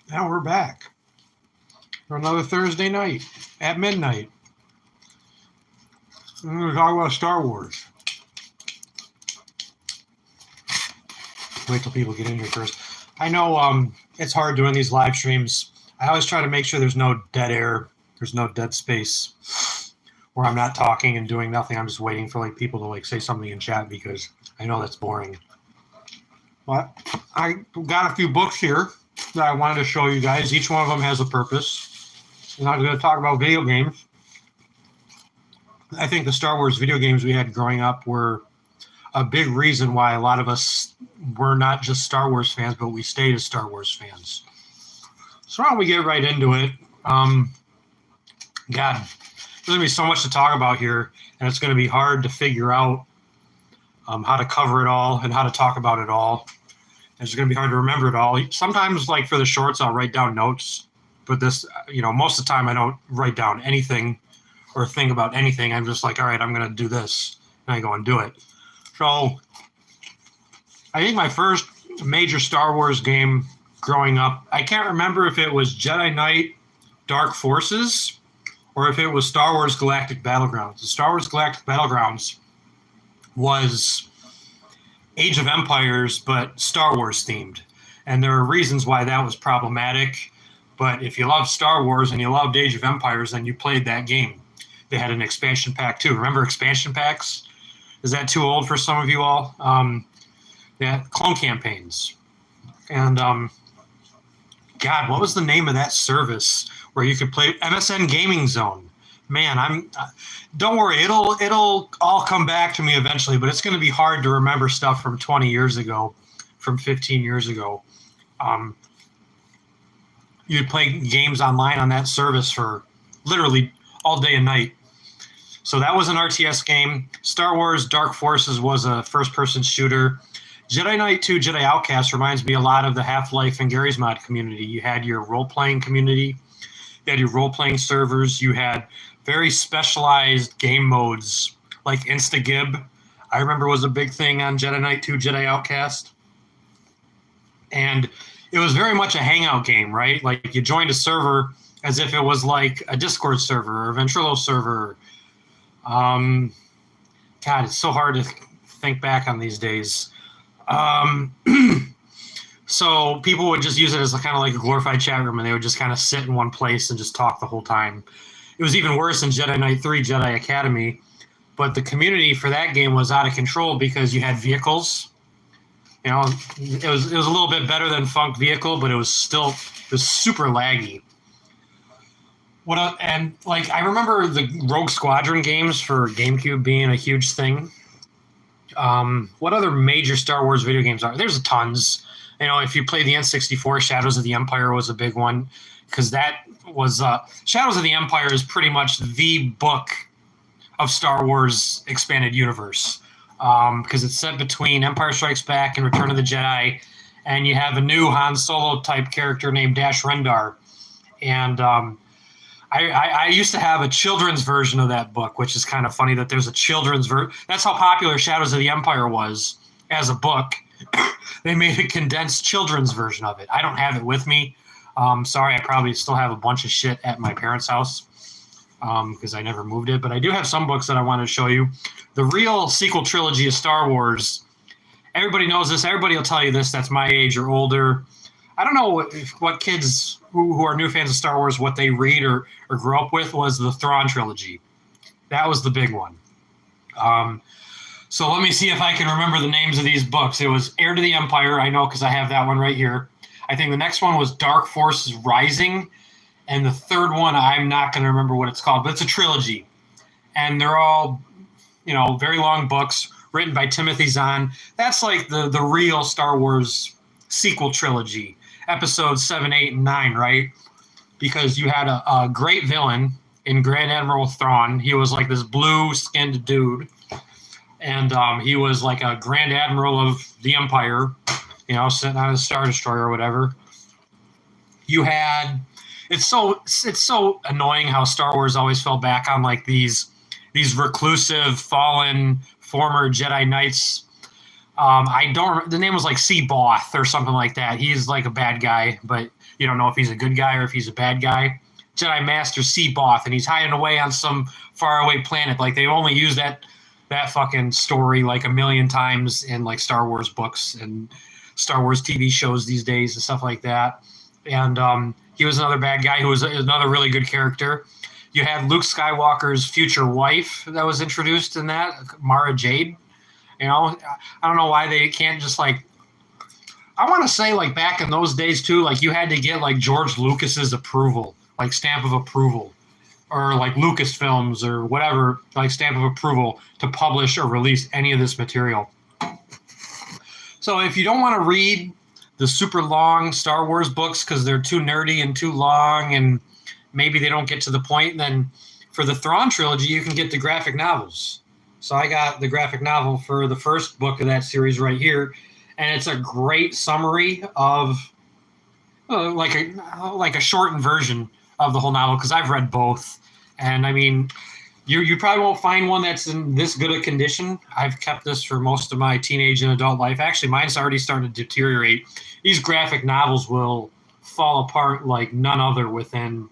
Now we're back for another Thursday night at midnight. We're going to talk about Star Wars. Wait till people get in here first. I know it's hard doing these live streams. I always try to make sure there's no dead air, there's no dead space where I'm not talking and doing nothing. I'm just waiting for people to say something in chat because I know that's boring. But I got a few books here that I wanted to show you guys. Each one of them has a purpose. And I'm going to talk about video games. I think the Star Wars video games we had growing up were a big reason why a lot of us were not just Star Wars fans, but we stayed as Star Wars fans. So why don't we get right into it? God, there's going to be so much to talk about here, and it's going to be hard to figure out how to cover it all and how to talk about it all. It's going to be hard to remember it all. Sometimes, for the shorts, I'll write down notes, but this, most of the time I don't write down anything or think about anything. I'm just all right, I'm going to do this, and I go and do it. So I think my first major Star Wars game growing up, I can't remember if it was Jedi Knight Dark Forces or if it was Star Wars Galactic Battlegrounds. The Star Wars Galactic Battlegrounds was Age of Empires, but Star Wars themed. And there are reasons why that was problematic. But if you loved Star Wars and you loved Age of Empires, then you played that game. They had an expansion pack too. Remember expansion packs? Is that too old for some of you all? Yeah, clone campaigns. And God, what was the name of that service where you could play MSN Gaming Zone? Man, don't worry, it'll all come back to me eventually, but it's going to be hard to remember stuff from 20 years ago, from 15 years ago. You'd play games online on that service for literally all day and night. So that was an RTS game. Star Wars Dark Forces was a first-person shooter. Jedi Knight 2 Jedi Outcast reminds me a lot of the Half-Life and Gary's Mod community. You had your role-playing community. You had your role-playing servers. You had very specialized game modes like Instagib. I remember was a big thing on Jedi Knight 2 Jedi Outcast. And it was very much a hangout game, right? You joined a server as if it was like a Discord server or a Ventrilo server. God, it's so hard to think back on these days. So people would just use it as kind of like a glorified chat room, and they would just kind of sit in one place and just talk the whole time. It was even worse in Jedi Knight 3 Jedi Academy, but the community for that game was out of control because you had vehicles. It was a little bit better than Funk Vehicle, but it was super laggy. I remember the Rogue Squadron games for GameCube being a huge thing. What other major Star Wars video games are? There's tons. If you play the N64, Shadows of the Empire was a big one because that was Shadows of the Empire is pretty much the book of Star Wars expanded universe because it's set between Empire Strikes Back and Return of the Jedi, and you have a new Han Solo type character named Dash Rendar, and I used to have a children's version of that book, which is kind of funny that there's a children's version. That's how popular Shadows of the Empire was as a book. They made a condensed children's version of it. I don't have it with me. Sorry, I probably still have a bunch of shit at my parents' house because I never moved it. But I do have some books that I want to show you. The real sequel trilogy of Star Wars, everybody knows this. Everybody will tell you this that's my age or older. I don't know what kids who are new fans of Star Wars, what they read or grew up with was the Thrawn trilogy. That was the big one. So let me see if I can remember the names of these books. It was Heir to the Empire, I know because I have that one right here. I think the next one was Dark Forces Rising. And the third one, I'm not going to remember what it's called, but it's a trilogy. And they're all, very long books written by Timothy Zahn. That's like the real Star Wars sequel trilogy, episodes 7, 8, and 9, right? Because you had a great villain in Grand Admiral Thrawn. He was like this blue-skinned dude. And he was like a Grand Admiral of the Empire, sitting on a Star Destroyer or whatever. You had it's so annoying how Star Wars always fell back on these reclusive, fallen, former Jedi Knights I don't. The name was like Seaboth or something like that. He's like a bad guy, but you don't know if he's a good guy or if he's a bad guy. Jedi Master Seaboth, and he's hiding away on some faraway planet. Like they only use that fucking story like a million times in like Star Wars books and Star Wars TV shows these days and stuff like that. And he was another bad guy who was another really good character. You had Luke Skywalker's future wife that was introduced in that, Mara Jade. You know, I don't know why they can't just like. I want to say like back in those days too, like you had to get like George Lucas's approval, like stamp of approval, or like Lucasfilms or whatever, like stamp of approval to publish or release any of this material. So if you don't want to read the super long Star Wars books because they're too nerdy and too long and maybe they don't get to the point, then for the Thrawn trilogy, you can get the graphic novels. So I got the graphic novel for the first book of that series right here, and it's a great summary of like a shortened version of the whole novel because I've read both. And I mean, you probably won't find one that's in this good a condition. I've kept this for most of my teenage and adult life. Actually, mine's already started to deteriorate. These graphic novels will fall apart like none other within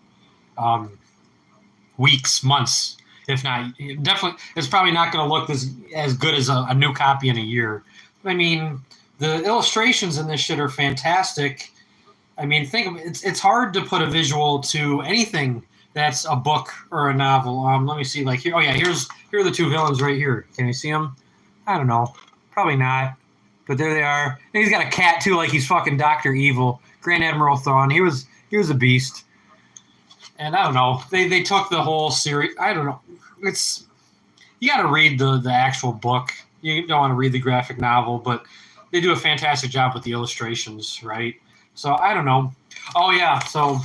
weeks, months, if not. Definitely, it's probably not going to look as good as a new copy in a year. I mean, the illustrations in this shit are fantastic. I mean, think of it. It's hard to put a visual to anything that's a book or a novel. Let me see. Like here, oh yeah, here are the two villains right here. Can you see them? I don't know. Probably not. But there they are. And he's got a cat too, like he's fucking Dr. Evil. Grand Admiral Thrawn. He was a beast. And I don't know. They took the whole series. I don't know. It's you got to read the actual book. You don't want to read the graphic novel, but they do a fantastic job with the illustrations, right? So I don't know. Oh yeah. So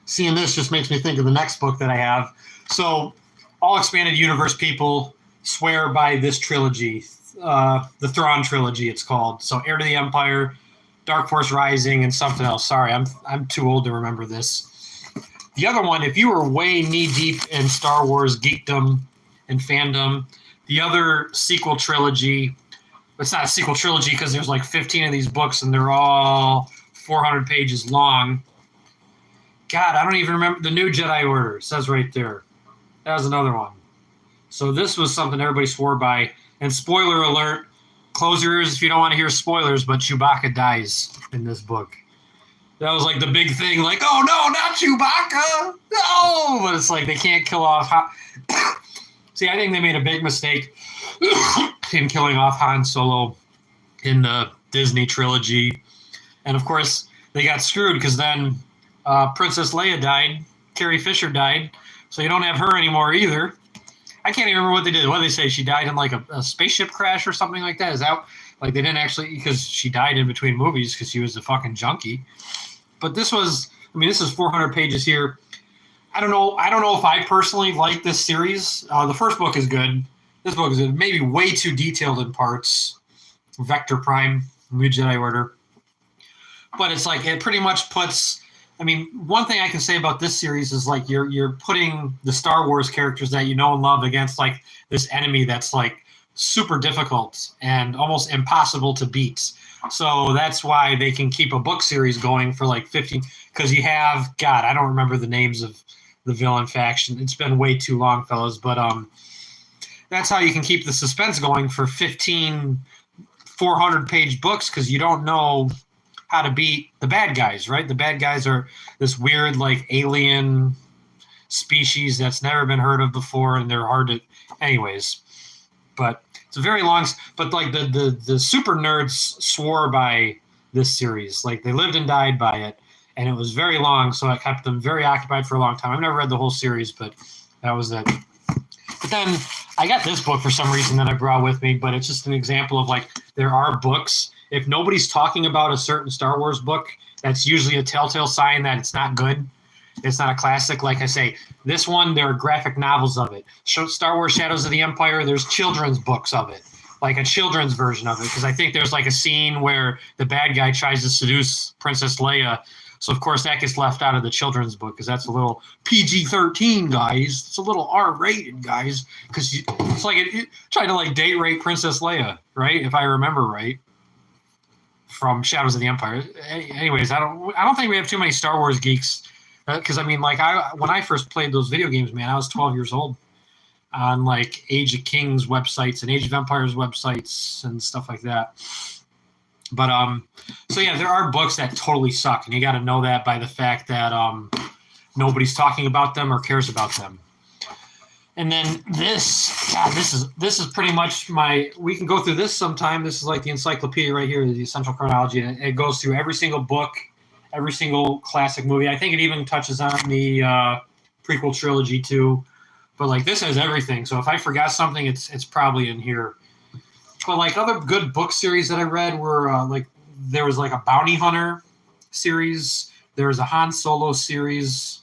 seeing this just makes me think of the next book that I have. So all expanded universe people swear by this trilogy, the Thrawn trilogy. It's called. So Heir to the Empire, Dark Force Rising, and something else. Sorry, I'm too old to remember this. The other one, if you were way knee-deep in Star Wars geekdom and fandom, the other sequel trilogy, it's not a sequel trilogy because there's like 15 of these books and they're all 400 pages long. God, I don't even remember. The New Jedi Order, it says right there. That was another one. So this was something everybody swore by. And spoiler alert, close your ears if you don't want to hear spoilers, but Chewbacca dies in this book. That was like the big thing, like, oh no, not Chewbacca, no! But it's like they can't kill off See, I think they made a big mistake in killing off Han Solo in the Disney trilogy. And of course, they got screwed because then Princess Leia died, Carrie Fisher died, so you don't have her anymore either. I can't even remember what they did. What did they say? She died in like a spaceship crash or something like that? Is that like they didn't actually, because she died in between movies because she was a fucking junkie. But this was, I mean, this is 400 pages here. I don't know if I personally like this series. The first book is good. This book is maybe way too detailed in parts. Vector Prime, New Jedi Order. But it's like, it pretty much puts, I mean, one thing I can say about this series is like you're putting the Star Wars characters that you know and love against like this enemy that's like super difficult and almost impossible to beat. So that's why they can keep a book series going for like 15, because you have, God, I don't remember the names of the villain faction. It's been way too long, fellas, but that's how you can keep the suspense going for 15 400-page books, because you don't know how to beat the bad guys, right? The bad guys are this weird like alien species that's never been heard of before, and they're hard to anyways. But it's a very long, but like the super nerds swore by this series. Like they lived and died by it, and it was very long, so it kept them very occupied for a long time. I've never read the whole series, but that was it. But then I got this book for some reason that I brought with me, but it's just an example of like there are books. If nobody's talking about a certain Star Wars book, that's usually a telltale sign that it's not good. It's not a classic. Like I say, this one, there are graphic novels of it. Star Wars Shadows of the Empire, there's children's books of it, like a children's version of it, because I think there's like a scene where the bad guy tries to seduce Princess Leia. So of course that gets left out of the children's book because that's a little PG-13, guys. It's a little R-rated, guys, because it's like it tried to like date rape Princess Leia, right? If I remember right, from Shadows of the Empire. Anyways, I don't think we have too many Star Wars geeks because I mean, like when I first played those video games, man, I was 12 years old on like Age of Kings websites and Age of Empires websites and stuff like that. But so yeah, there are books that totally suck, and you got to know that by the fact that nobody's talking about them or cares about them. And then this is pretty much we can go through this sometime. This is like the encyclopedia right here, the essential chronology, and it goes through every single book, every single classic movie. I think it even touches on the prequel trilogy too. But like this has everything. So if I forgot something, it's probably in here. But like other good book series that I read were like there was like a Bounty Hunter series. There was a Han Solo series.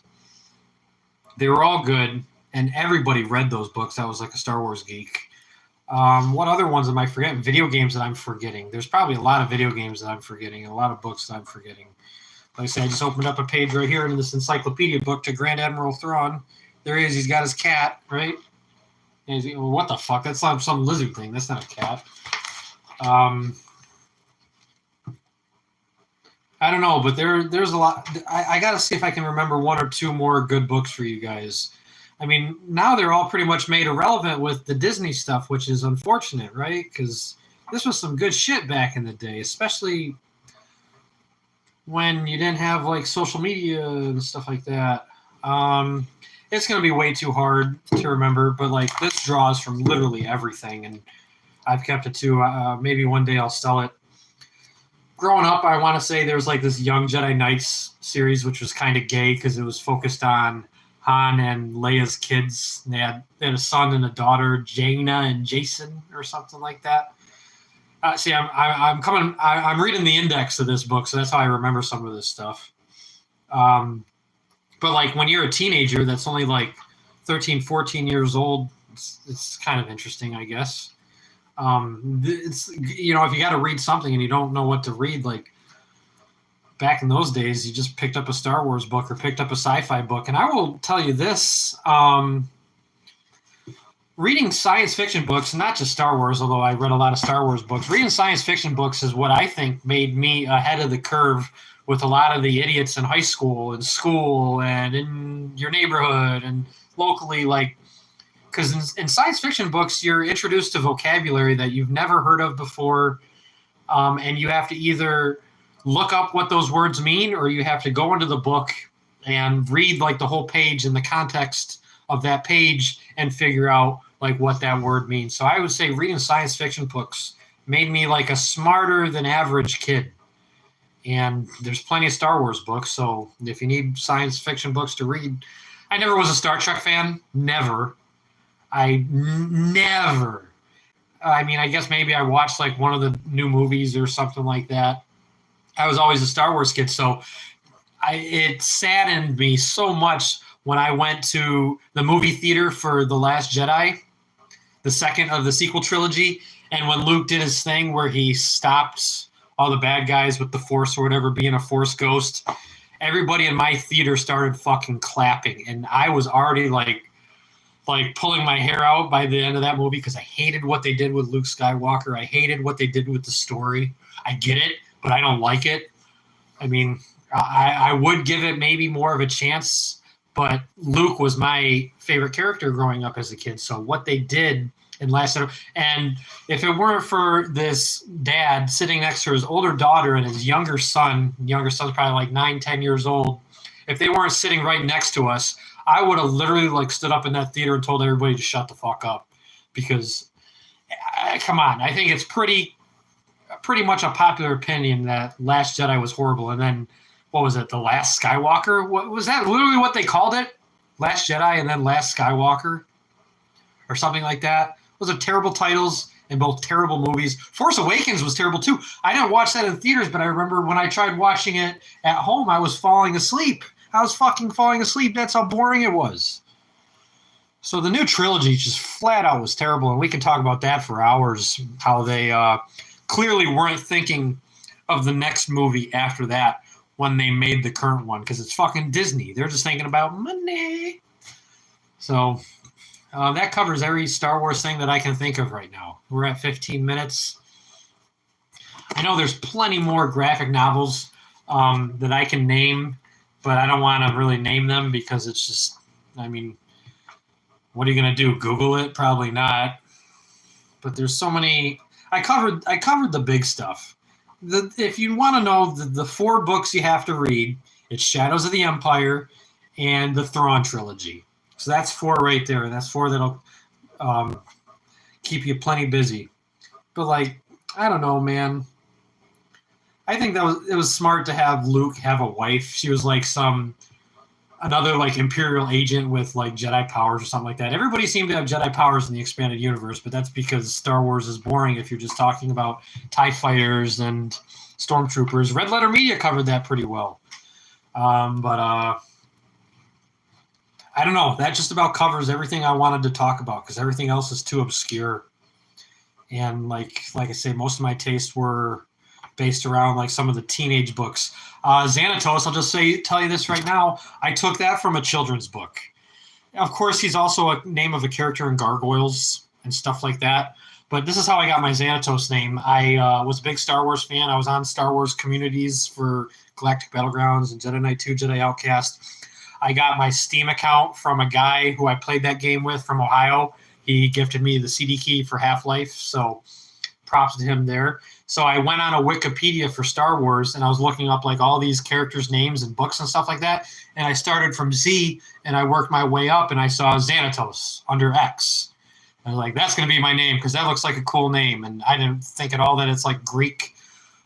They were all good, and everybody read those books. That was like a Star Wars geek. What other ones am I forgetting? Video games that I'm forgetting. There's probably a lot of video games that I'm forgetting, and a lot of books that I'm forgetting. Like I said, I just opened up a page right here in this encyclopedia book to Grand Admiral Thrawn. There he is. He's got his cat, right? And he's, well, what the fuck? That's not some lizard thing. That's not a cat. I don't know, but there's a lot. I got to see if I can remember one or two more good books for you guys. I mean, now they're all pretty much made irrelevant with the Disney stuff, which is unfortunate, right? Because this was some good shit back in the day, especially when you didn't have like social media and stuff like that. It's going to be way too hard to remember, but like this draws from literally everything, and I've kept it too. Maybe one day I'll sell it. Growing up, I want to say there was like this Young Jedi Knights series, which was kind of gay because it was focused on Han and Leia's kids. They had a son and a daughter, Jaina and Jason, or something like that. See, I'm reading the index of this book, so that's how I remember some of this stuff. But like when you're a teenager that's only like 13, 14 years old, it's kind of interesting, I guess. It's, you know, if you got to read something and you don't know what to read, like back in those days, you just picked up a Star Wars book or picked up a sci-fi book. And I will tell you this, reading science fiction books, not just Star Wars, although I read a lot of Star Wars books, reading science fiction books is what I think made me ahead of the curve with a lot of the idiots in high school and school and in your neighborhood and locally, like, because in science fiction books, you're introduced to vocabulary that you've never heard of before, and you have to either look up what those words mean or you have to go into the book and read like the whole page in the context of that page and figure out like what that word means. So I would say reading science fiction books made me like a smarter than average kid. And there's plenty of Star Wars books, so if you need science fiction books to read, I never was a Star Trek fan. Never. Never. I mean, I guess maybe I watched like one of the new movies or something like that. I was always a Star Wars kid, so it saddened me so much when I went to the movie theater for The Last Jedi, the second of the sequel trilogy, and when Luke did his thing where he stopped all the bad guys with the Force or whatever, being a Force ghost, everybody in my theater started fucking clapping, and I was already like pulling my hair out by the end of that movie because I hated what they did with Luke Skywalker. I hated what they did with the story. I get it, but I don't like it. I mean, I would give it maybe more of a chance, but Luke was my favorite character growing up as a kid. So what they did in Last Jedi, and if it weren't for this dad sitting next to his older daughter and his younger son's probably like 9-10 years old, if they weren't sitting right next to us, I would have literally like stood up in that theater and told everybody to shut the fuck up because, come on, I think it's pretty much a popular opinion that Last Jedi was horrible. And then, what was it, The Last Skywalker? What was that? Literally what they called it? Last Jedi and then Last Skywalker? Or something like that. Those are terrible titles and both terrible movies. Force Awakens was terrible too. I didn't watch that in theaters, but I remember when I tried watching it at home, I was falling asleep. I was fucking falling asleep. That's how boring it was. So the new trilogy just flat out was terrible, and we can talk about that for hours, how they clearly weren't thinking of the next movie after that. when they made the current one because it's fucking Disney. They're just thinking about money. So that covers every Star Wars thing that I can think of right now. We're at 15 minutes. I know there's plenty more graphic novels that I can name, but I don't want to really name them because it's just, I mean, what are you going to do? Google it? Probably not. But there's so many. I covered the big stuff. If you want to know the 4 books you have to read, it's Shadows of the Empire and the Thrawn trilogy. So that's 4 right there, and that's 4 that'll keep you plenty busy. But like, I don't know, man. I think it was smart to have Luke have a wife. She was like another like Imperial agent with like Jedi powers or something like that. Everybody seemed to have Jedi powers in the expanded universe, but that's because Star Wars is boring if you're just talking about TIE fighters and stormtroopers. Red Letter Media covered that pretty well. But I don't know. That just about covers everything I wanted to talk about because everything else is too obscure. And like I say, most of my tastes were based around like some of the teenage books. Xanatos, I'll just tell you this right now. I took that from a children's book. Of course, he's also a name of a character in Gargoyles and stuff like that. But this is how I got my Xanatos name. I was a big Star Wars fan. I was on Star Wars communities for Galactic Battlegrounds and Jedi Knight 2, Jedi Outcast. I got my Steam account from a guy who I played that game with from Ohio. He gifted me the CD key for Half-Life, so props to him there. So I went on a Wikipedia for Star Wars, and I was looking up like all these characters' names and books and stuff like that. And I started from Z, and I worked my way up, and I saw Xanatos under X. I was like, that's going to be my name because that looks like a cool name. And I didn't think at all that it's like Greek,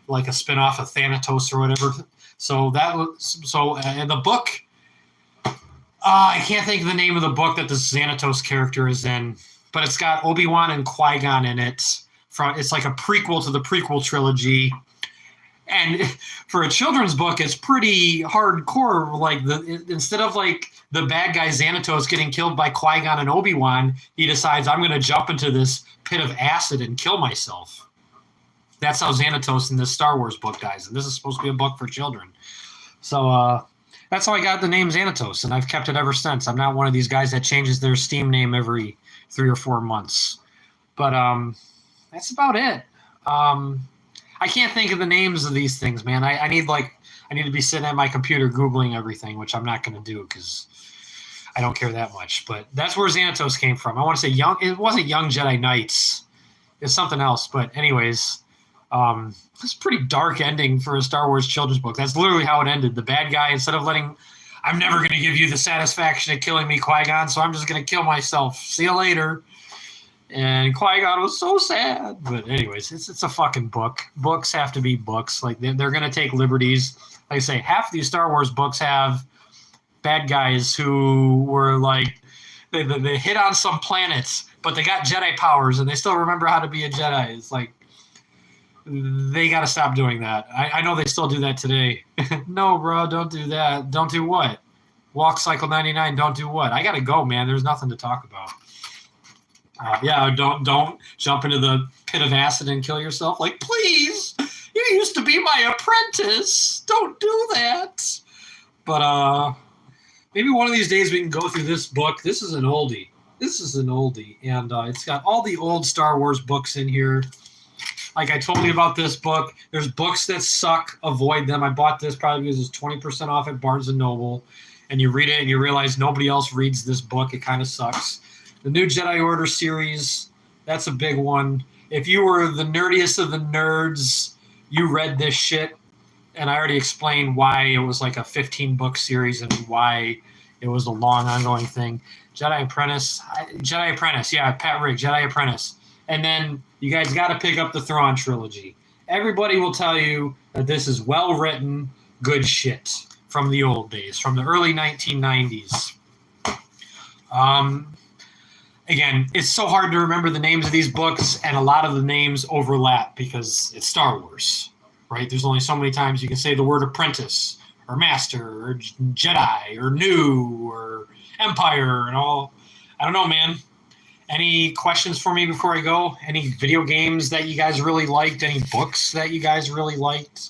like a spinoff of Thanatos or whatever. So and the book, I can't think of the name of the book that the Xanatos character is in, but it's got Obi-Wan and Qui-Gon in it. It's like a prequel to the prequel trilogy, and for a children's book, it's pretty hardcore. Like instead of like the bad guy Xanatos getting killed by Qui-Gon and Obi-Wan, he decides I'm going to jump into this pit of acid and kill myself. That's how Xanatos in this Star Wars book dies, and this is supposed to be a book for children. So that's how I got the name Xanatos, and I've kept it ever since. I'm not one of these guys that changes their Steam name every 3 or 4 months, but that's about it. I can't think of the names of these things, man. I need to be sitting at my computer Googling everything, which I'm not going to do because I don't care that much. But that's where Xanatos came from. I want to say it wasn't Young Jedi Knights. It's something else. But anyways, it's a pretty dark ending for a Star Wars children's book. That's literally how it ended. The bad guy, instead of I'm never going to give you the satisfaction of killing me, Qui-Gon, so I'm just going to kill myself. See you later. And Qui-Gon was so sad. But anyways, it's a fucking book. Books have to be books. Like they're going to take liberties. Like I say, half these Star Wars books have bad guys who were like, they hit on some planets, but they got Jedi powers and they still remember how to be a Jedi. It's like, they got to stop doing that. I know they still do that today. No, bro, don't do that. Don't do what? Walk Cycle 99, don't do what? I got to go, man. There's nothing to talk about. Don't jump into the pit of acid and kill yourself. Like, please, you used to be my apprentice. Don't do that. But maybe one of these days we can go through this book. This is an oldie. And it's got all the old Star Wars books in here. Like I told you about this book. There's books that suck. Avoid them. I bought this probably because it's 20% off at Barnes & Noble. And you read it and you realize nobody else reads this book. It kind of sucks. The New Jedi Order series, that's a big one. If you were the nerdiest of the nerds, you read this shit. And I already explained why it was like a 15-book series and why it was a long, ongoing thing. Jedi Apprentice, yeah, Pat Rigg, Jedi Apprentice. And then you guys got to pick up the Thrawn trilogy. Everybody will tell you that this is well-written, good shit from the old days, from the early 1990s. Again, it's so hard to remember the names of these books, and a lot of the names overlap because it's Star Wars, right? There's only so many times you can say the word apprentice or master or Jedi or new or empire and all. I don't know, man. Any questions for me before I go? Any video games that you guys really liked? Any books that you guys really liked?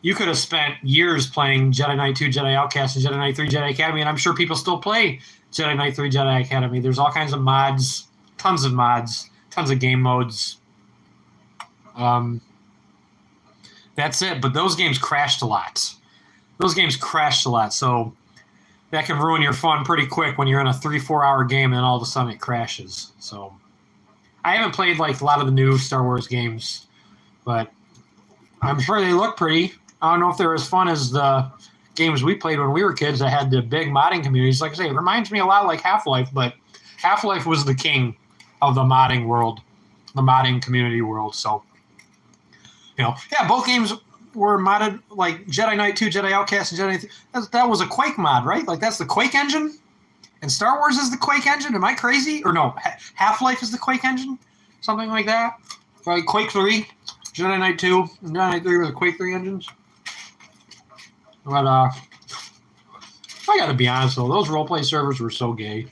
you could have spent years playing Jedi Knight 2, Jedi Outcast, and Jedi Knight 3, Jedi Academy, and I'm sure people still play Jedi Knight 3, Jedi Academy. There's all kinds of mods, tons of game modes. That's it. But those games crashed a lot. So that can ruin your fun pretty quick when you're in a 3-4 hour game and all of a sudden it crashes. So I haven't played like a lot of the new Star Wars games, but I'm sure they look pretty. I don't know if they're as fun as the games we played when we were kids that had the big modding communities. Like I say, it reminds me a lot like Half-Life, but Half-Life was the king of the modding world, the modding community world. So, both games were modded, like Jedi Knight 2, Jedi Outcast, and Jedi Knight 3. That was a Quake mod, right? Like that's the Quake engine? And Star Wars is the Quake engine? Am I crazy? Or no, Half-Life is the Quake engine? Something like that? Right, Quake 3, Jedi Knight 2, and Jedi Knight 3 were the Quake 3 engines. But I gotta be honest though, those roleplay servers were so gay.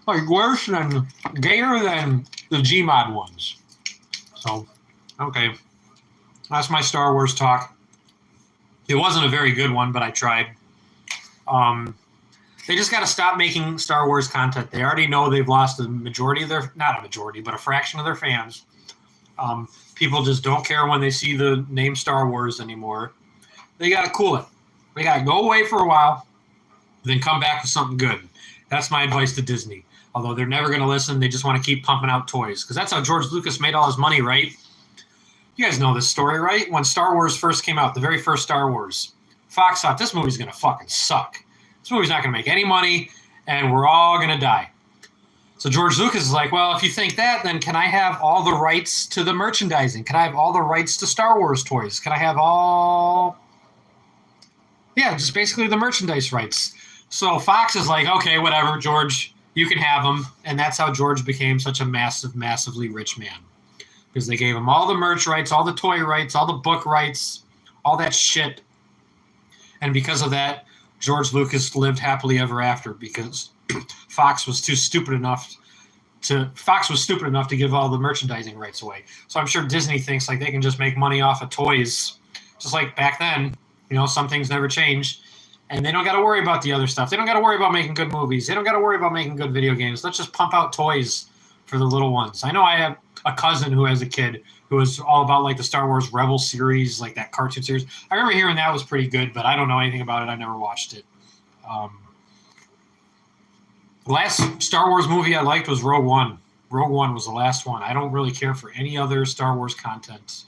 Like gayer than the Gmod ones. So, okay. That's my Star Wars talk. It wasn't a very good one, but I tried. They just got to stop making Star Wars content. They already know they've lost a majority of their, not a majority, but a fraction of their fans. People just don't care when they see the name Star Wars anymore. They got to cool it. They got to go away for a while, then come back with something good. That's my advice to Disney. Although they're never going to listen, they just want to keep pumping out toys. Because that's how George Lucas made all his money, right? You guys know this story, right? When Star Wars first came out, the very first Star Wars, Fox thought this movie's going to fucking suck. This movie's not going to make any money, and we're all going to die. So George Lucas is like, well, if you think that, then can I have all the rights to the merchandising? Can I have all the rights to Star Wars toys? Can I have all... Yeah, just basically the merchandise rights. So Fox is like, okay, whatever, George, you can have them. And that's how George became such a massively rich man. Because they gave him all the merch rights, all the toy rights, all the book rights, all that shit. And because of that, George Lucas lived happily ever after because Fox was stupid enough to give all the merchandising rights away. So I'm sure Disney thinks like they can just make money off of toys, just like back then. Some things never change, and they don't got to worry about the other stuff. They don't got to worry about making good movies. They don't got to worry about making good video games. Let's just pump out toys for the little ones. I know I have a cousin who has a kid who was all about like the Star Wars Rebel series, like that cartoon series. I remember hearing that was pretty good, but I don't know anything about it. I never watched it. The last Star Wars movie I liked was Rogue One. Rogue One was the last one. I don't really care for any other Star Wars content,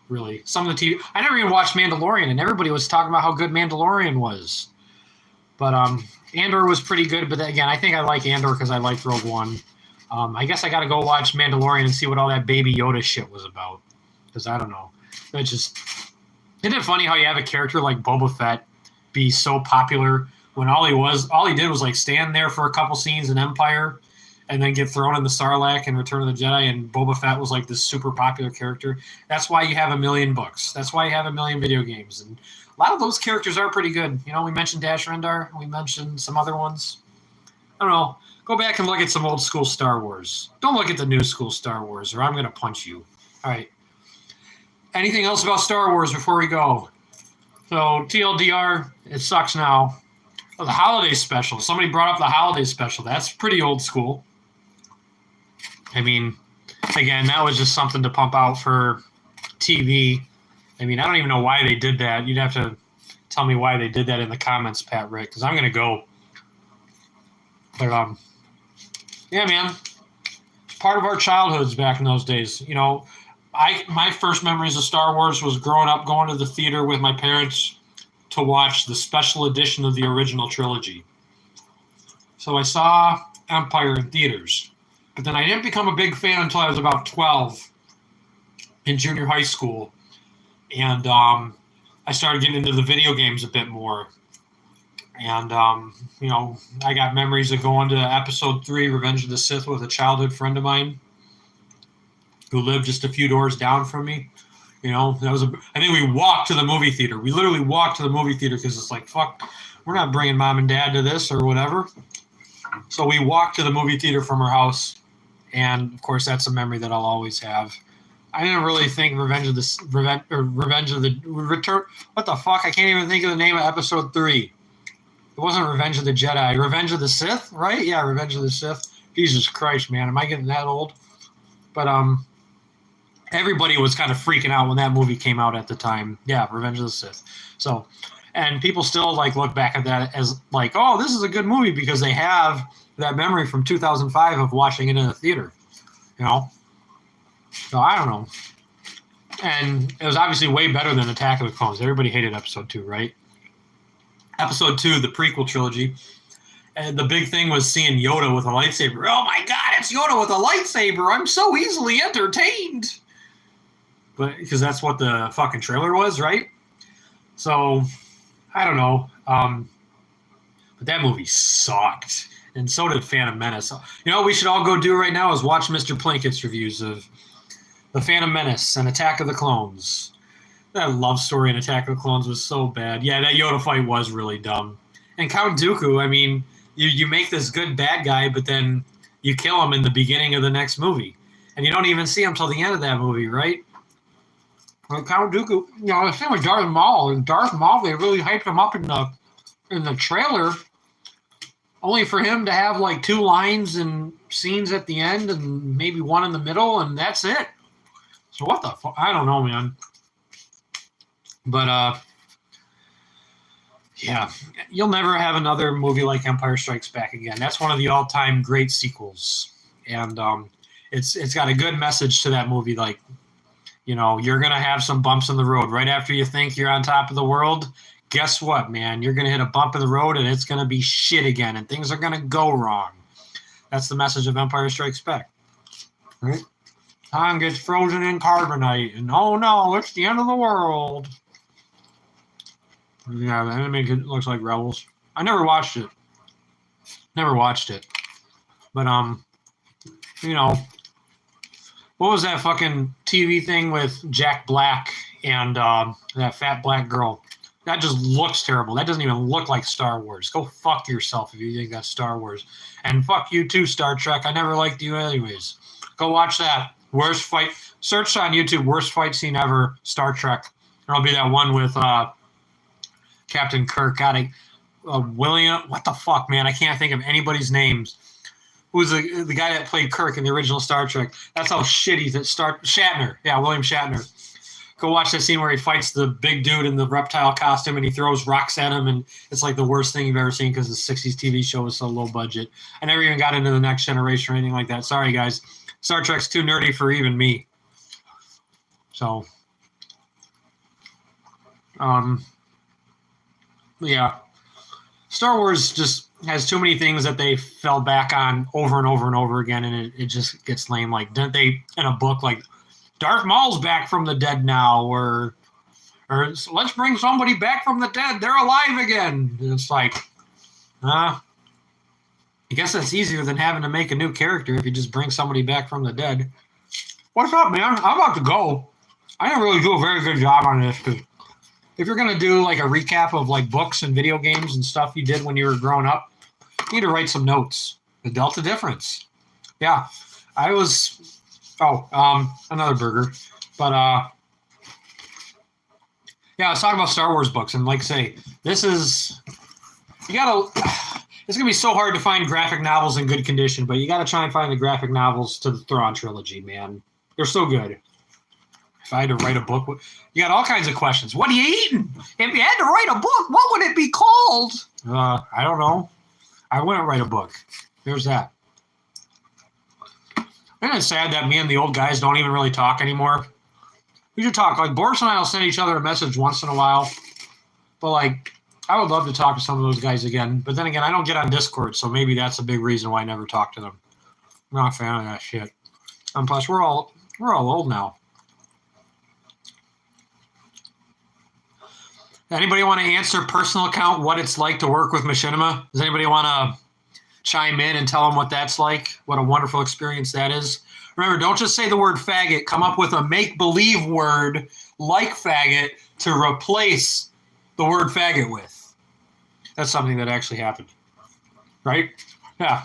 really. Some of the TV... I never even watched Mandalorian, and everybody was talking about how good Mandalorian was. But Andor was pretty good, but again, I think I like Andor because I liked Rogue One. I guess I got to go watch Mandalorian and see what all that Baby Yoda shit was about. Because I don't know. Isn't it funny how you have a character like Boba Fett be so popular when all he did was like stand there for a couple scenes in Empire and then get thrown in the Sarlacc in Return of the Jedi, and Boba Fett was like this super popular character. That's why you have a million books. That's why you have a million video games. And a lot of those characters are pretty good. We mentioned Dash Rendar. We mentioned some other ones. I don't know. Go back and look at some old school Star Wars. Don't look at the new school Star Wars, or I'm going to punch you. All right. Anything else about Star Wars before we go? So, TLDR, it sucks now. Oh, the holiday special. Somebody brought up the holiday special. That's pretty old school. I mean, again, that was just something to pump out for TV. I mean, I don't even know why they did that. You'd have to tell me why they did that in the comments, Pat Rick, because I'm going to go. But, yeah, man. It's part of our childhoods back in those days. My first memories of Star Wars was growing up going to the theater with my parents to watch the special edition of the original trilogy. So I saw Empire in theaters. But then I didn't become a big fan until I was about 12 in junior high school. And I started getting into the video games a bit more. And, I got memories of going to Episode 3, Revenge of the Sith, with a childhood friend of mine who lived just a few doors down from me. I think we walked to the movie theater. We literally walked to the movie theater because it's like, fuck, we're not bringing mom and dad to this or whatever. So we walked to the movie theater from our house. And, of course, that's a memory that I'll always have. I didn't really think Revenge of the Return. What the fuck? I can't even think of the name of episode 3. It wasn't Revenge of the Jedi. Revenge of the Sith, right? Yeah, Revenge of the Sith. Jesus Christ, man. Am I getting that old? But everybody was kind of freaking out when that movie came out at the time. Yeah, Revenge of the Sith. So, and people still like look back at that as like, oh, this is a good movie because they have that memory from 2005 of watching it in a theater. You know? So I don't know. And it was obviously way better than Attack of the Clones. Everybody hated episode 2, right? Episode 2, the prequel trilogy. And the big thing was seeing Yoda with a lightsaber. Oh my God, it's Yoda with a lightsaber. I'm so easily entertained. But because that's what the fucking trailer was, right? So, I don't know. But that movie sucked. And so did Phantom Menace. You know what we should all go do right now is watch Mr. Plinkett's reviews of The Phantom Menace and Attack of the Clones. That love story in Attack of the Clones was so bad. Yeah, that Yoda fight was really dumb. And Count Dooku, I mean, you make this good bad guy, but then you kill him in the beginning of the next movie. And you don't even see him till the end of that movie, right? Well, Count Dooku, you know, the same with Darth Maul. And Darth Maul, they really hyped him up in the trailer, only for him to have like 2 lines and scenes at the end and maybe 1 in the middle, and that's it. So what the fuck? I don't know, man. But, yeah, you'll never have another movie like Empire Strikes Back again. That's one of the all-time great sequels. And it's got a good message to that movie. Like, you know, you're going to have some bumps in the road. Right after you think you're on top of the world, guess what, man? You're going to hit a bump in the road, and it's going to be shit again, and things are going to go wrong. That's the message of Empire Strikes Back. Right? Han gets frozen in carbonite, and oh no, it's the end of the world. Yeah, the enemy looks like Rebels. I never watched it. But, you know, what was that fucking TV thing with Jack Black and that fat black girl? That just looks terrible. That doesn't even look like Star Wars. Go fuck yourself if you think that's Star Wars. And fuck you too, Star Trek. I never liked you anyways. Go watch that. Worst fight. Search on YouTube, worst fight scene ever, Star Trek. There'll be that one with Captain Kirk. God, William. What the fuck, man? I can't think of anybody's names. Who's the guy that played Kirk in the original Star Trek? That's how shitty that Shatner. Yeah, William Shatner. Go watch that scene where he fights the big dude in the reptile costume and he throws rocks at him, and it's like the worst thing you've ever seen because the 60s TV show was so low budget. I never even got into the Next Generation or anything like that. Sorry, guys. Star Trek's too nerdy for even me. So, yeah. Star Wars just has too many things that they fell back on over and over and over again, and it just gets lame. Like, didn't they, in a book, like, Darth Maul's back from the dead now, or let's bring somebody back from the dead. They're alive again. And it's like, I guess that's easier than having to make a new character if you just bring somebody back from the dead. What's up, man? I'm about to go. I didn't really do a very good job on this, because if you're going to do like a recap of like books and video games and stuff you did when you were growing up, you need to write some notes. The Delta difference. Yeah, I was... another burger. But, yeah, I was talking about Star Wars books, and like I say, it's going to be so hard to find graphic novels in good condition, but you got to try and find the graphic novels to the Thrawn trilogy, man. They're so good. If I had to write a book, you got all kinds of questions. What are you eating? If you had to write a book, what would it be called? I don't know. I wouldn't write a book. There's that. Isn't it sad that me and the old guys don't even really talk anymore? We should talk. Like, Boris and I will send each other a message once in a while. But, like, I would love to talk to some of those guys again. But then again, I don't get on Discord, so maybe that's a big reason why I never talk to them. I'm not a fan of that shit. And plus, we're all old now. Anybody want to answer personal account what it's like to work with Machinima? Does anybody want to chime in and tell them what that's like? What a wonderful experience that is. Remember, don't just say the word faggot. Come up with a make-believe word like faggot to replace the word faggot with. That's something that actually happened. Right? Yeah.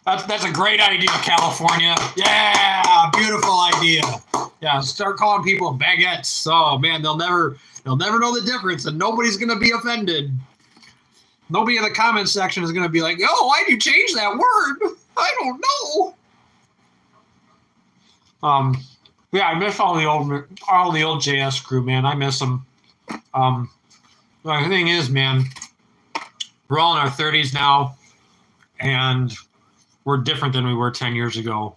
That's a great idea, California. Yeah, beautiful idea. Yeah, start calling people baguettes. Oh man, they'll never know the difference, and nobody's gonna be offended. Nobody in the comment section is gonna be like, "Oh, why'd you change that word? I don't know." Yeah, I miss all the old JS crew, man. I miss them. The thing is, man, we're all in our 30s now, and we're different than we were 10 years ago.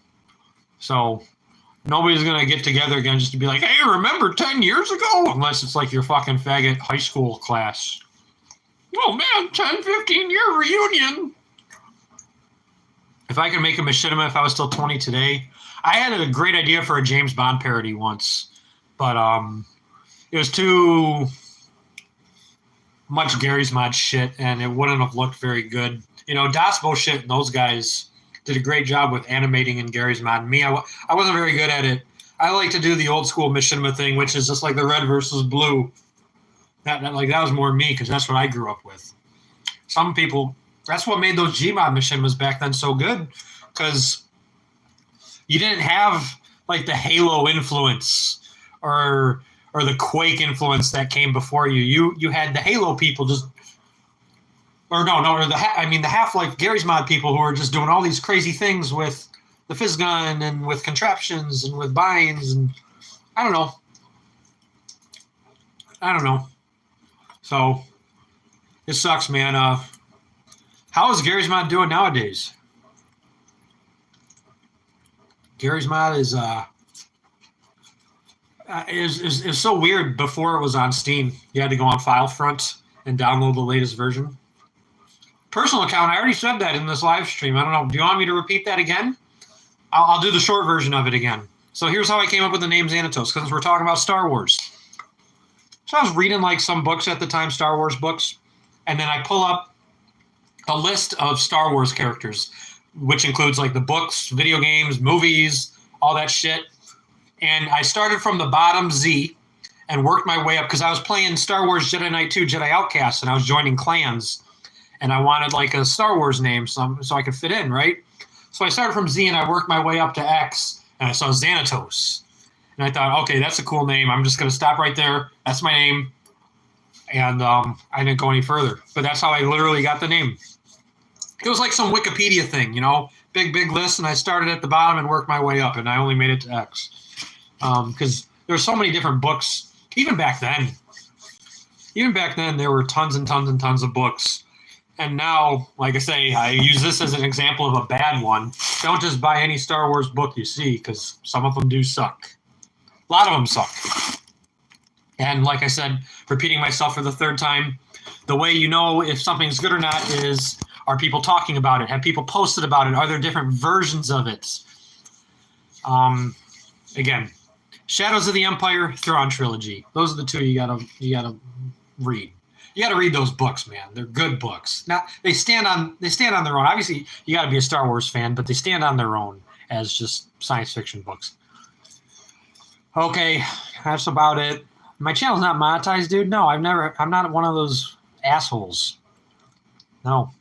So nobody's going to get together again just to be like, hey, remember 10 years ago? Unless it's like your fucking faggot high school class. Oh, man, 10, 15-year reunion. If I could make a machinima if I was still 20 today, I had a great idea for a James Bond parody once, but it was too much Gary's Mod shit, and it wouldn't have looked very good. You know, Dasbo shit and those guys did a great job with animating in Gary's Mod. Me, I wasn't very good at it. I like to do the old school machinima thing, which is just like the red versus blue. That was more me because that's what I grew up with. Some people, that's what made those Gmod machinimas back then so good, because you didn't have like the Halo influence or the Quake influence that came before you. You had the Halo people the Half-Life Gary's Mod people who were just doing all these crazy things with the fizz gun and with contraptions and with binds and I don't know. So it sucks, man. How is Gary's Mod doing nowadays? Gary's Mod is so weird. Before it was on Steam, you had to go on FileFront and download the latest version. Personal account, I already said that in this live stream. I don't know. Do you want me to repeat that again? I'll do the short version of it again. So here's how I came up with the name Xanatos, because we're talking about Star Wars. So I was reading like some books at the time, Star Wars books, and then I pull up a list of Star Wars characters, which includes like the books, video games, movies, all that shit. And I started from the bottom Z and worked my way up because I was playing Star Wars Jedi Knight 2 Jedi Outcast, and I was joining clans. And I wanted like a Star Wars name so I could fit in, right? So I started from Z and I worked my way up to X, and I saw Xanatos. And I thought, okay, that's a cool name. I'm just going to stop right there. That's my name. And I didn't go any further. But that's how I literally got the name. It was like some Wikipedia thing, you know, big list. And I started at the bottom and worked my way up, and I only made it to X. Because there's so many different books. Even back then, there were tons and tons and tons of books. And now, like I say, I use this as an example of a bad one. Don't just buy any Star Wars book you see, because some of them do suck. A lot of them suck. And like I said, repeating myself for the third time, the way you know if something's good or not is, are people talking about it? Have people posted about it? Are there different versions of it? Again, Shadows of the Empire, Thrawn trilogy. Those are the two you gotta read. You got to read those books, man. They're good books. Now they stand on their own. Obviously, you got to be a Star Wars fan, but they stand on their own as just science fiction books. Okay, that's about it. My channel's not monetized, dude. No, I'm not one of those assholes. No.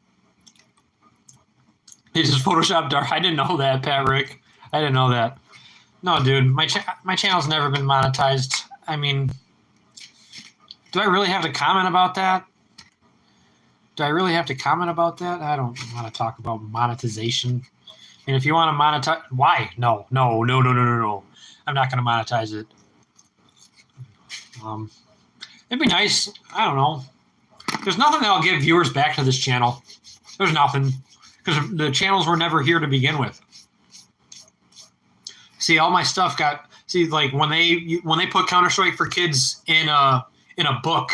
He just photoshopped Darth. I didn't know that, Pat Rick. I didn't know that. No, dude. My channel's never been monetized. I mean, do I really have to comment about that? I don't want to talk about monetization. And if you want to monetize, why? No. I'm not going to monetize it. It'd be nice. I don't know. There's nothing that'll give viewers back to this channel. There's nothing. Because the channels were never here to begin with. See, all my stuff like when they put Counter-Strike for Kids in a book,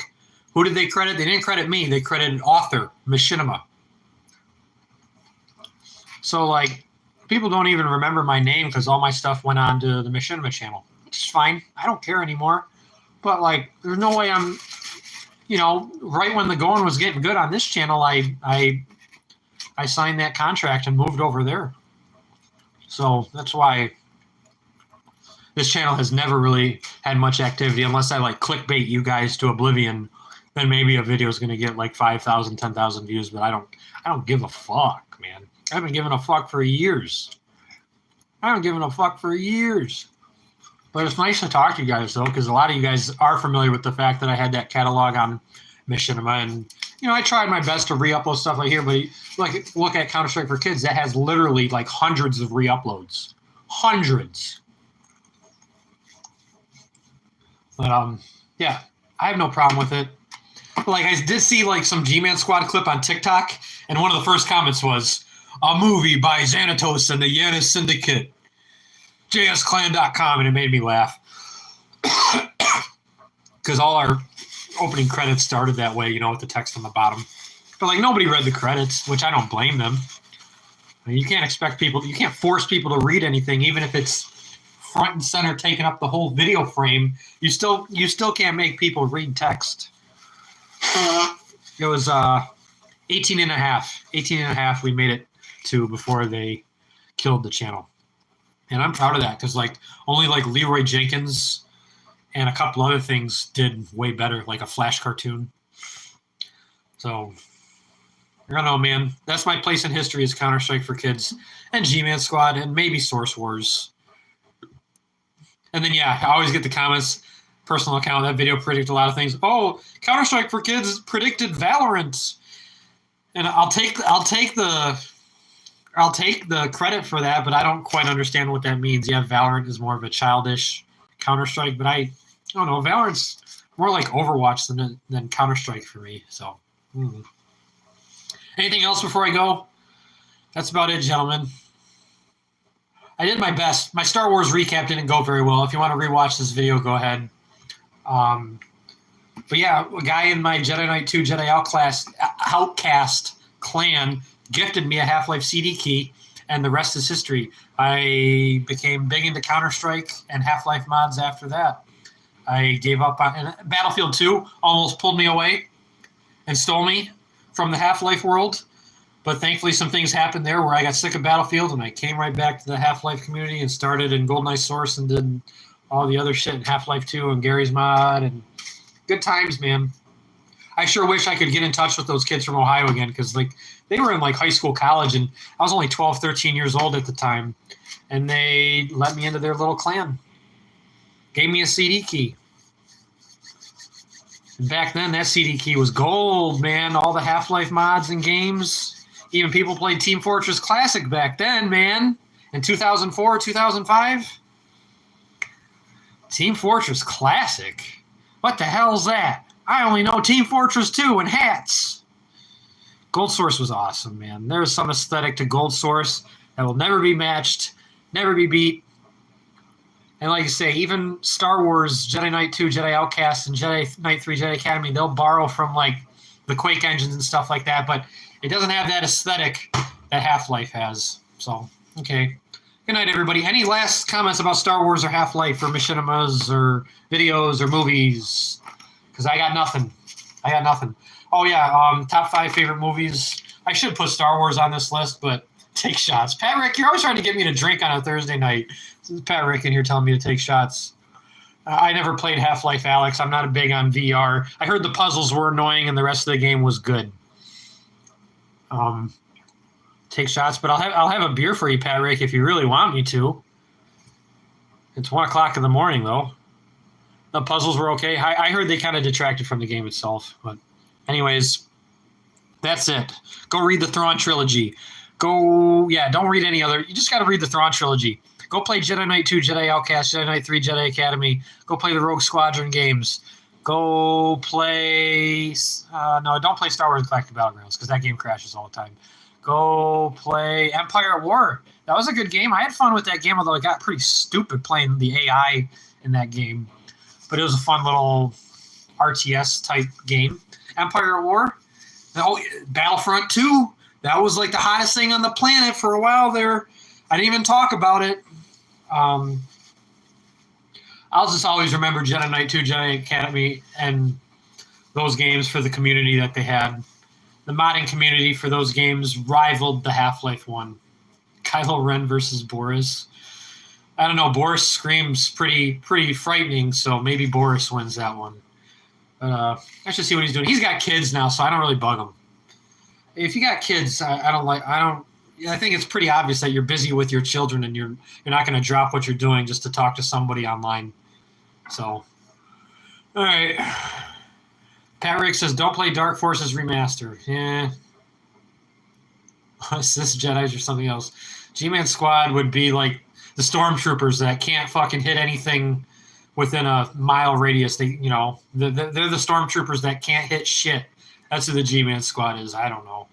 who did they credit? They didn't credit me. They credited author, Machinima. So, like, people don't even remember my name because all my stuff went on to the Machinima channel. Which is fine. I don't care anymore. But, like, there's no way I'm, right when the going was getting good on this channel, I signed that contract and moved over there. So that's why this channel has never really had much activity unless I like clickbait you guys to oblivion. Then maybe a video is going to get like 5,000, 10,000 views, but I don't give a fuck, man. I haven't given a fuck for years. But it's nice to talk to you guys, though, because a lot of you guys are familiar with the fact that I had that catalog on Machinima. And, I tried my best to re-upload stuff like here, but look at Counter-Strike for Kids. That has literally like hundreds of re-uploads. Hundreds. But, yeah, I have no problem with it. Like, I did see, like, some G-Man Squad clip on TikTok, and one of the first comments was, a movie by Xanatos and the Yanis Syndicate, jsclan.com, and it made me laugh. Because all our opening credits started that way, with the text on the bottom. But, like, nobody read the credits, which I don't blame them. I mean, you can't force people to read anything, even if it's front and center taking up the whole video frame. You still can't make people read text. It was 18 and a half we made it to before they killed the channel. And I'm proud of that because only Leroy Jenkins and a couple other things did way better, like a Flash cartoon. So I don't know, man. That's my place in history is Counter-Strike for Kids and G-Man Squad and maybe Source Wars. And then, yeah, I always get the comments, personal account, that video predicted a lot of things. Oh, Counter-Strike for Kids predicted Valorant. And I'll take the credit for that, but I don't quite understand what that means. Yeah, Valorant is more of a childish Counter-Strike, but I don't know. Valorant's more like Overwatch than Counter-Strike for me. So, anything else before I go? That's about it, gentlemen. I did my best. My Star Wars recap didn't go very well. If you want to rewatch this video, go ahead. But yeah, a guy in my Jedi Knight 2 Jedi Outcast clan gifted me a Half-Life CD key, and the rest is history. I became big into Counter-Strike and Half-Life mods after that. I gave up on and Battlefield 2 almost pulled me away and stole me from the Half-Life world. But thankfully some things happened there where I got sick of Battlefield and I came right back to the Half-Life community and started in GoldenEye Source and did all the other shit in Half-Life 2 and Gary's mod. And good times, man. I sure wish I could get in touch with those kids from Ohio again because they were in high school, college, and I was only 12, 13 years old at the time. And they let me into their little clan. Gave me a CD key. And back then, that CD key was gold, man. All the Half-Life mods and games. Even people played Team Fortress Classic back then, man. In 2004, 2005. Team Fortress Classic? What the hell's that? I only know Team Fortress 2 and hats. Gold Source was awesome, man. There's some aesthetic to Gold Source that will never be matched, never be beat. And like you say, even Star Wars, Jedi Knight 2, Jedi Outcast, and Jedi Knight 3, Jedi Academy, they'll borrow from the Quake engines and stuff like that, but it doesn't have that aesthetic that Half-Life has. So, okay. Good night, everybody. Any last comments about Star Wars or Half-Life or machinimas or videos or movies? Because I got nothing. Oh, yeah, top 5 favorite movies. I should put Star Wars on this list, but take shots. Pat Rick, you're always trying to get me to drink on a Thursday night. This is Pat Rick in here telling me to take shots. I never played Half-Life, Alex. I'm not big on VR. I heard the puzzles were annoying and the rest of the game was good. Take shots, but I'll have a beer for you, Pat Rick, if you really want me to. It's 1 o'clock in the morning, though. The puzzles were okay. I heard they kind of detracted from the game itself. But anyways, that's it. Go read the Thrawn trilogy. Don't read any other. You just got to read the Thrawn trilogy. Go play Jedi Knight 2, Jedi Outcast, Jedi Knight 3, Jedi Academy. Go play the Rogue Squadron games. Go play... don't play Star Wars Galactic Battlegrounds because that game crashes all the time. Go play Empire at War. That was a good game. I had fun with that game, although it got pretty stupid playing the AI in that game. But it was a fun little RTS-type game. Empire at War. Oh, Battlefront 2. That was the hottest thing on the planet for a while there. I didn't even talk about it. I'll just always remember Jedi Knight 2, Jedi Academy, and those games for the community that they had. The modding community for those games rivaled the Half-Life one. Kylo Ren versus Boris. I don't know. Boris screams pretty frightening, so maybe Boris wins that one. But I should see what he's doing. He's got kids now, so I don't really bug him. If you got kids, I don't I think it's pretty obvious that you're busy with your children and you're not going to drop what you're doing just to talk to somebody online. So, all right. Pat Rick says, "Don't play Dark Forces Remaster." Yeah. Is this Jedi's or something else? G-Man Squad would be like the stormtroopers that can't fucking hit anything within a mile radius. They're the stormtroopers that can't hit shit. That's who the G-Man Squad is. I don't know.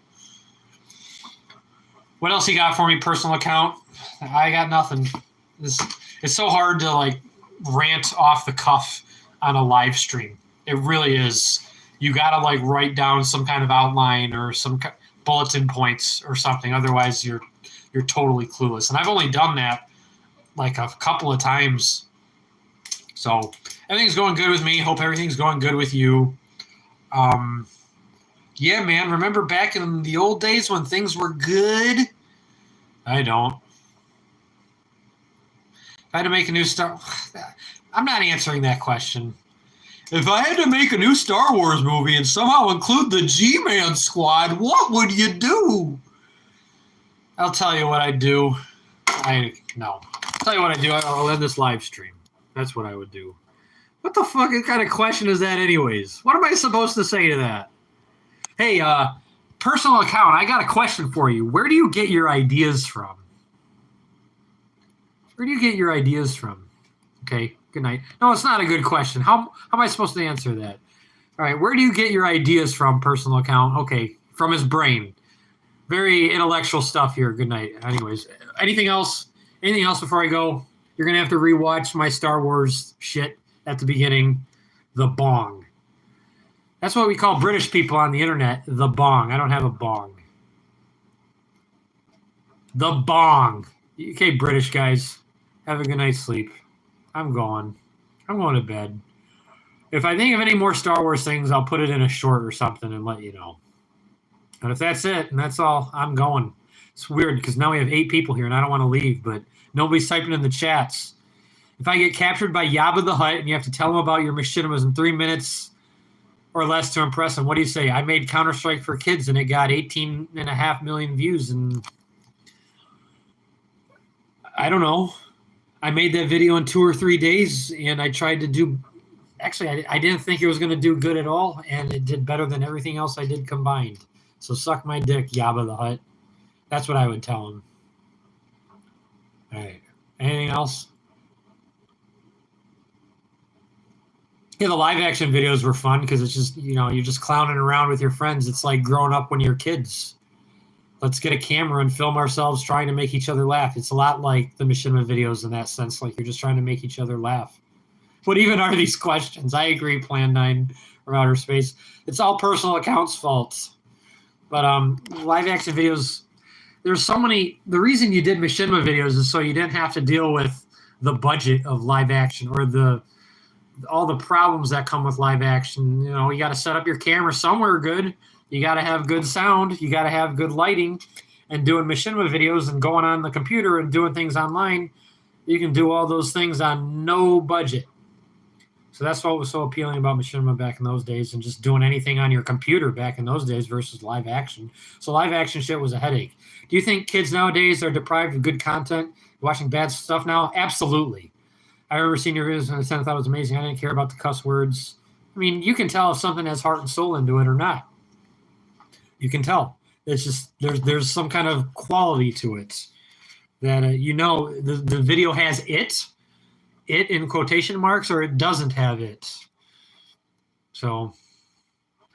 What else you got for me? Personal account? I got nothing. It's so hard to like rant off the cuff on a live stream. It really is. You got to like write down some kind of outline or some bulletin points or something. Otherwise, you're totally clueless. And I've only done that like a couple of times. So everything's going good with me. Hope everything's going good with you. Yeah, man. Remember back in the old days when things were good? I don't. If I had to make a new Star... I'm not answering that question. If I had to make a new Star Wars movie and somehow include the G-Man Squad, what would you do? I'll tell you what I'd do. I'll tell you what I'd do. I'll end this live stream. That's what I would do. What the fuck kind of question is that anyways? What am I supposed to say to that? Hey, personal account, I got a question for you. Where do you get your ideas from? Where do you get your ideas from? Okay, good night. No, it's not a good question. How am I supposed to answer that? All right, where do you get your ideas from, personal account? Okay, from his brain. Very intellectual stuff here. Good night. Anyways, anything else? Anything else before I go? You're going to have to rewatch my Star Wars shit at the beginning. The bong. That's what we call British people on the internet. The bong. I don't have a bong. The bong. Okay, British guys. Have a good night's sleep. I'm going to bed. If I think of any more Star Wars things, I'll put it in a short or something and let you know. And if that's it, and that's all, I'm going. It's weird because now we have 8 people here, and I don't want to leave, but nobody's typing in the chats. If I get captured by Jabba the Hutt and you have to tell them about your machinimas in 3 minutes or less to impress them, what do you say? I made Counter-Strike for Kids, and it got 18.5 million views, and I don't know. I made that video in 2 or 3 days, and I tried to do – actually, I didn't think it was going to do good at all, and it did better than everything else I did combined. So suck my dick, Jabba the Hutt. That's what I would tell him. All right. Anything else? Yeah, the live action videos were fun because it's just, you're just clowning around with your friends. It's like growing up when you're kids. Let's get a camera and film ourselves trying to make each other laugh. It's a lot like the Machinima videos in that sense. Like you're just trying to make each other laugh. What even are these questions? I agree, Plan 9 from outer space. It's all personal accounts' faults. But live action videos, there's so many. The reason you did Machinima videos is so you didn't have to deal with the budget of live action or all the problems that come with live action. You got to set up your camera somewhere good. You got to have good sound. You got to have good lighting. And doing Machinima videos and going on the computer and doing things online, you can do all those things on no budget. So that's what was so appealing about Machinima back in those days, and just doing anything on your computer back in those days versus live action. So live action shit was a headache. Do you think kids nowadays are deprived of good content, watching bad stuff now? Absolutely. I remember seeing your videos and I thought it was amazing. I didn't care about the cuss words. I mean, you can tell if something has heart and soul into it or not. You can tell. It's just there's some kind of quality to it that the video has it in quotation marks, or it doesn't have it. So, all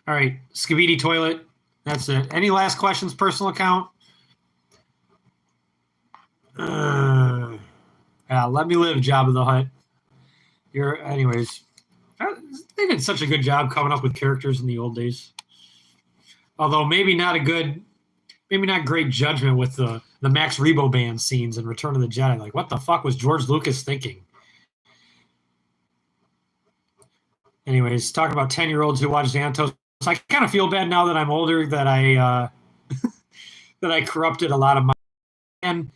right, Skibidi Toilet. That's it. Any last questions, personal account? Let me live, Jabba the Hutt. Anyways, they did such a good job coming up with characters in the old days. Although maybe not great judgment with the Max Rebo band scenes in Return of the Jedi. Like, what the fuck was George Lucas thinking? Anyways, talk about 10-year-olds who watch Xanatos. I kind of feel bad now that I'm older that I that I corrupted a lot of my. And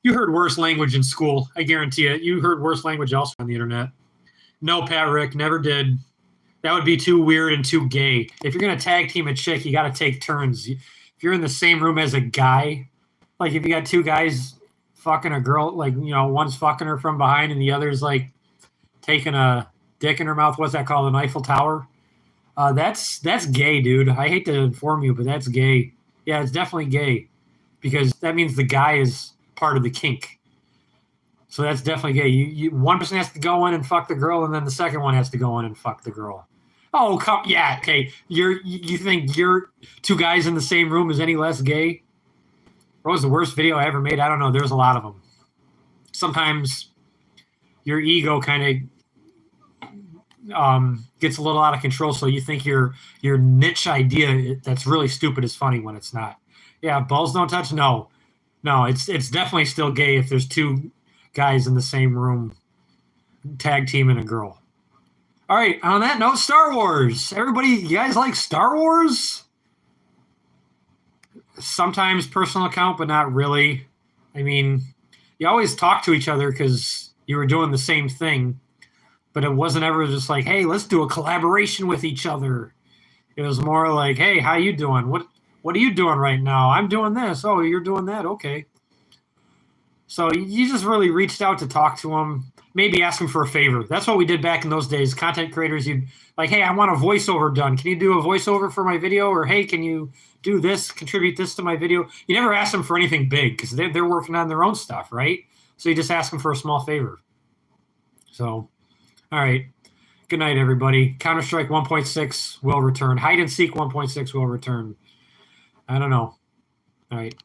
you heard worse language in school. I guarantee it. You heard worse language also on the internet. No, Pat Rick, never did. That would be too weird and too gay. If you're going to tag team a chick, you got to take turns. If you're in the same room as a guy, like if you got two guys fucking a girl, like, you know, one's fucking her from behind and the other's like taking a dick in her mouth. What's that called? An Eiffel Tower? That's gay, dude. I hate to inform you, but that's gay. Yeah, it's definitely gay because that means the guy is part of the kink. So that's definitely gay. One person has to go in and fuck the girl, and then the second one has to go in and fuck the girl. Oh, yeah, okay. You think your two guys in the same room is any less gay? What was the worst video I ever made? I don't know. There's a lot of them. Sometimes your ego kind of gets a little out of control, so you think your niche idea that's really stupid is funny when it's not. Yeah, balls don't touch. No, it's definitely still gay if there's two guys in the same room tag teaming a girl. All right, on that note, Star Wars. Everybody, you guys like Star Wars? Sometimes personal account, but not really. I mean, you always talk to each other because you were doing the same thing, but it wasn't ever just like, hey, let's do a collaboration with each other. It was more like, hey, how you doing? What are you doing right now? I'm doing this. Oh, you're doing that? Okay. So you just really reached out to talk to them, maybe ask them for a favor. That's what we did back in those days. Content creators, you'd like, hey, I want a voiceover done. Can you do a voiceover for my video? Or, hey, can you do this, contribute this to my video? You never ask them for anything big because they're working on their own stuff, right? So you just ask them for a small favor. So, all right. Good night, everybody. Counter-Strike 1.6 will return. Hide and Seek 1.6 will return. I don't know. All right.